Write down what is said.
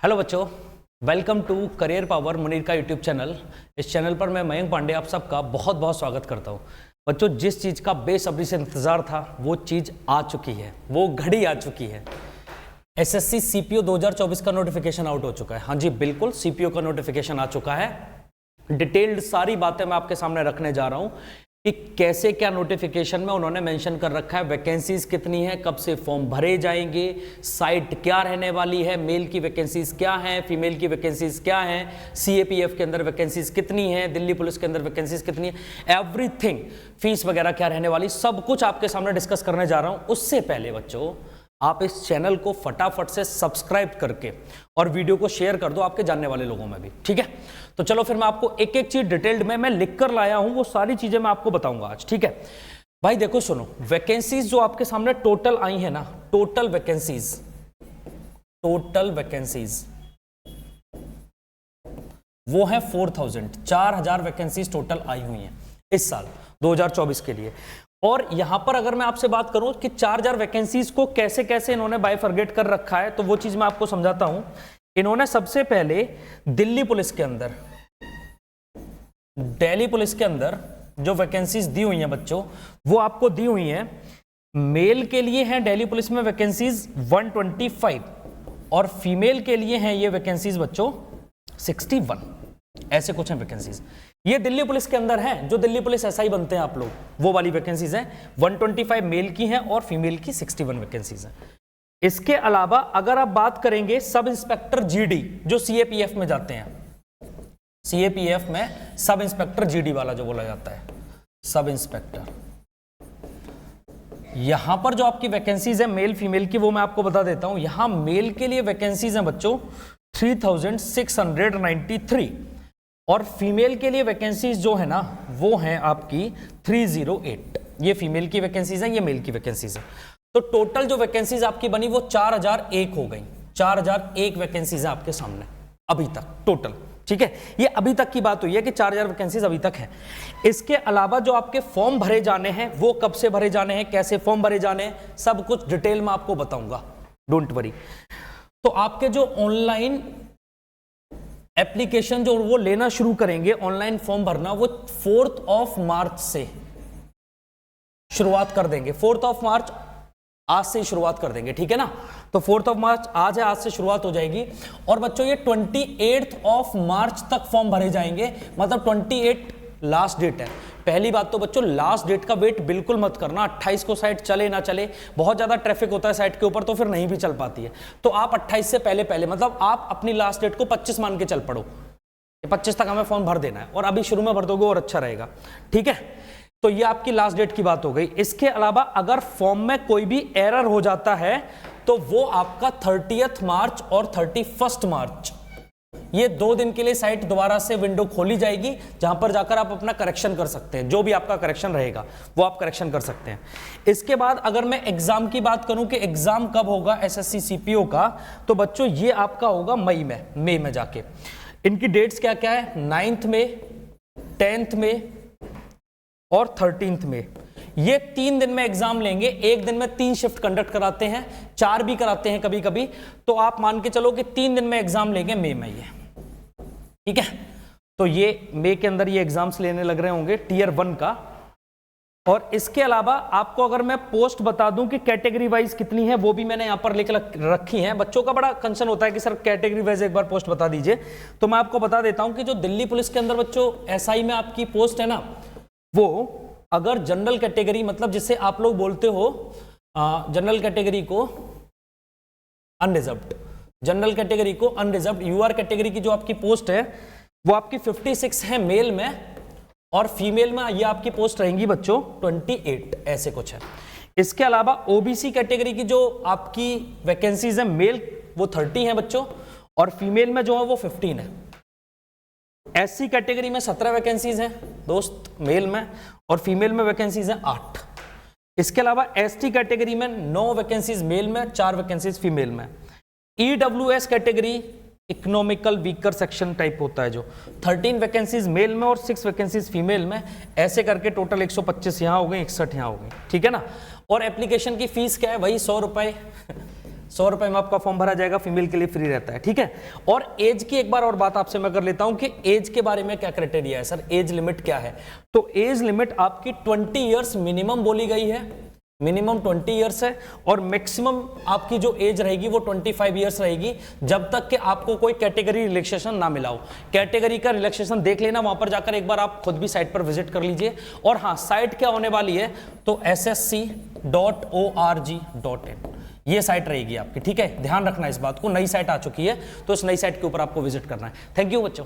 Hello बच्चों, welcome to career power Munir का YouTube channel. इस चैनल पर मैं मयंक पांडे आप सबका बहुत बहुत स्वागत करता हूं। बच्चों, जिस चीज़ का बेसब्री से इंतज़ार था वो चीज़ आ चुकी है, वो घड़ी आ चुकी है। एसएससी सीपीओ 2024 का नोटिफिकेशन आउट हो चुका है। हाँ जी बिल्कुल, सीपीओ का नोटिफिकेशन आ चुका है। डिटेल्ड सारी बातें मैं आपके सामने रखने जा रहा हूं कि कैसे क्या नोटिफिकेशन में उन्होंने मेंशन कर रखा है, वैकेंसीज कितनी है, कब से फॉर्म भरे जाएंगे, साइट क्या रहने वाली है, मेल की वैकेंसीज क्या हैं, फीमेल की वैकेंसीज क्या हैं, सीएपीएफ के अंदर वैकेंसीज कितनी है, दिल्ली पुलिस के अंदर वैकेंसीज कितनी है, एवरीथिंग, फीस वगैरह क्या रहने वाली, सब कुछ आपके सामने डिस्कस करने जा रहा हूं। उससे पहले बच्चों, आप इस चैनल को फटाफट से सब्सक्राइब करके और वीडियो को शेयर कर दो आपके जानने वाले लोगों में भी, ठीक है। तो चलो फिर मैं आपको एक एक चीज डिटेल्ड में मैं लिख कर लाया हूं, वो सारी चीजें मैं आपको बताऊंगा आज, ठीक है भाई। देखो सुनो, वैकेंसीज जो आपके सामने टोटल आई है ना, टोटल वैकेंसीज वो है 4,000 वैकेंसीज टोटल आई हुई हैं इस साल 2024 के लिए। और यहां पर अगर मैं आपसे बात करूं कि 4,000 वैकेंसीज को कैसे कैसे इन्होंने बाइफरगेट कर रखा है, तो वो चीज मैं आपको समझाता हूं। इन्होंने सबसे पहले दिल्ली पुलिस के अंदर, दिल्ली पुलिस के अंदर जो वैकेंसीज दी हुई हैं बच्चों, वो आपको दी हुई हैं। मेल के लिए हैं दिल्ली पुलिस में वैकेंसीज 125 और फीमेल के लिए हैं ये वैकेंसीज बच्चों 61, ऐसे कुछ हैं वैकेंसीज। ये दिल्ली पुलिस के अंदर हैं, जो दिल्ली पुलिस एसआई बनते हैं आप लोग, वो वाली वैकेंसीज हैं। 125 मेल की हैं और फीमेल की 61 वैकेंसीज हैं। इसके अलावा अगर आप बात करेंगे सब इंस्पेक्टर जीडी, जो सीएपीएफ में जाते हैं, सीएपीएफ में सब इंस्पेक्टर जीडी वाला जो बोला जाता है, सब इंस्पेक्टर, यहां पर जो आपकी वैकेंसीज है मेल फीमेल की, वो मैं आपको बता देता हूं। यहां मेल के लिए वैकेंसीज हैं बच्चों 3,693 और फीमेल के लिए वैकेंसीज जो है ना वो हैं आपकी 308। ये फीमेल की वैकेंसीज हैं, ये मेल की वैकेंसीज हैं। तो टोटल जो वैकेंसीज आपकी बनी वो 4,001 हो गई। 4,001 वैकेंसीज है आपके सामने अभी तक टोटल, ठीक है। ये अभी तक की बात हुई है कि 4,000 वैकेंसीज अभी तक है। इसके अलावा जो आपके फॉर्म भरे जाने हैं, वो कब से भरे जाने हैं, कैसे फॉर्म भरे जाने हैं, सब कुछ डिटेल में आपको बताऊंगा, डोंट वरी। तो आपके जो ऑनलाइन एप्लीकेशन जो वो लेना शुरू करेंगे, ऑनलाइन फॉर्म भरना, वो 4 मार्च से शुरुआत कर देंगे। 4 मार्च आज से शुरुआत कर देंगे, ठीक है ना। तो 4 मार्च आज है, आज से शुरुआत हो जाएगी। और बच्चों ये 28 मार्च तक फॉर्म भरे जाएंगे, मतलब 28 लास्ट डेट है। पहली बात तो बच्चों, लास्ट डेट का वेट बिल्कुल मत करना। 28 को साइट चले ना चले, बहुत ज्यादा ट्रैफिक होता है साइट के ऊपर, तो फिर नहीं भी चल पाती है। तो आप 28 से पहले पहले, मतलब आप अपनी लास्ट डेट को 25 मान के चल पड़ो, 25 तक हमें फॉर्म भर देना है, और अभी शुरू में भर दोगे और अच्छा रहेगा, ठीक है। तो ये आपकी लास्ट डेट की बात हो गई। इसके अलावा अगर फॉर्म में कोई भी एरर हो जाता है तो वो आपका 30 मार्च और 31 मार्च, ये 2 दिन के लिए साइट दोबारा से विंडो खोली जाएगी, जहां पर जाकर आप अपना करेक्शन कर सकते हैं। जो भी आपका करेक्शन रहेगा वो आप करेक्शन कर सकते हैं। इसके बाद अगर मैं एग्जाम की बात करूं कि एग्जाम कब होगा एसएससी सीपीओ का, तो बच्चों ये आपका होगा मई में जाके। इनकी डेट्स क्या क्या है, 9th में, 10th में और 13th में। ये 3 दिन में एग्जाम लेंगे। एक दिन में 3 शिफ्ट कंडक्ट कराते हैं, 4 भी कराते हैं कभी कभी। तो आप मान के चलो कि 3 दिन में एग्जाम लेंगे मई में, ये ठीक है। तो ये मई के अंदर ये एग्जाम्स लेने लग रहे होंगे टीयर 1 का। और इसके अलावा आपको अगर मैं पोस्ट बता दूं कि कैटेगरी वाइज कितनी है, वो भी मैंने यहां पर लिख रखी है। बच्चों का बड़ा कंसर्न होता है कि सर कैटेगरी वाइज एक बार पोस्ट बता दीजिए, तो मैं आपको बता देता हूं कि जो दिल्ली पुलिस के अंदर बच्चों एसआई में आपकी पोस्ट है ना, वो अगर जनरल कैटेगरी, मतलब जिसे आप लोग बोलते हो जनरल कैटेगरी को अनरिजर्व्ड, जनरल कैटेगरी को अनरिजर्व्ड, यूआर कैटेगरी की जो आपकी पोस्ट है वो आपकी 56 है मेल में, और फीमेल में ये आपकी पोस्ट रहेंगी बच्चों 28, ऐसे कुछ है। इसके अलावा ओबीसी कैटेगरी की जो आपकी वैकेंसीज है मेल वो 30 है बच्चों, और फीमेल में जो है वो 15 है। एससी कैटेगरी में 17 वैकेंसीज हैं दोस्त मेल में, और फीमेल में वैकेंसीज हैं 8। इसके अलावा एसटी कैटेगरी में 9 वैकेंसीज मेल में, 4 वैकेंसीज फीमेल में। EWS category economical weaker section type होता है, जो 13 वैकेंसीज मेल में और 6 वैकेंसीज फीमेल में, ऐसे करके टोटल 125 यहां हो गई, 61 यहां हो गई, ठीक है ना। और एप्लीकेशन की फीस क्या है, वही 100 रुपए 100 रुपए में आपका फॉर्म भरा जाएगा, फीमेल के लिए फ्री रहता है, ठीक है। और एज की एक बार और बात आपसे मैं कर लेता हूं कि एज के बारे में क्या क्राइटेरिया है सर, एज लिमिट क्या है। तो एज लिमिट आपकी 20 ईयर्स मिनिमम बोली गई है, मिनिमम 20 ईयर्स है, और मैक्सिमम आपकी जो एज रहेगी वो 25 ईयर्स रहेगी, जब तक कि आपको कोई कैटेगरी रिलैक्सेशन ना मिला हो। कैटेगरी का रिलैक्सेशन देख लेना, वहां पर जाकर एक बार आप खुद भी साइट पर विजिट कर लीजिए। और हाँ, साइट क्या होने वाली है, तो ssc.org.in ये साइट रहेगी आपकी, ठीक है। ध्यान रखना इस बात को, नई साइट आ चुकी है, तो इस नई साइट के ऊपर आपको विजिट करना है। थैंक यू बच्चों।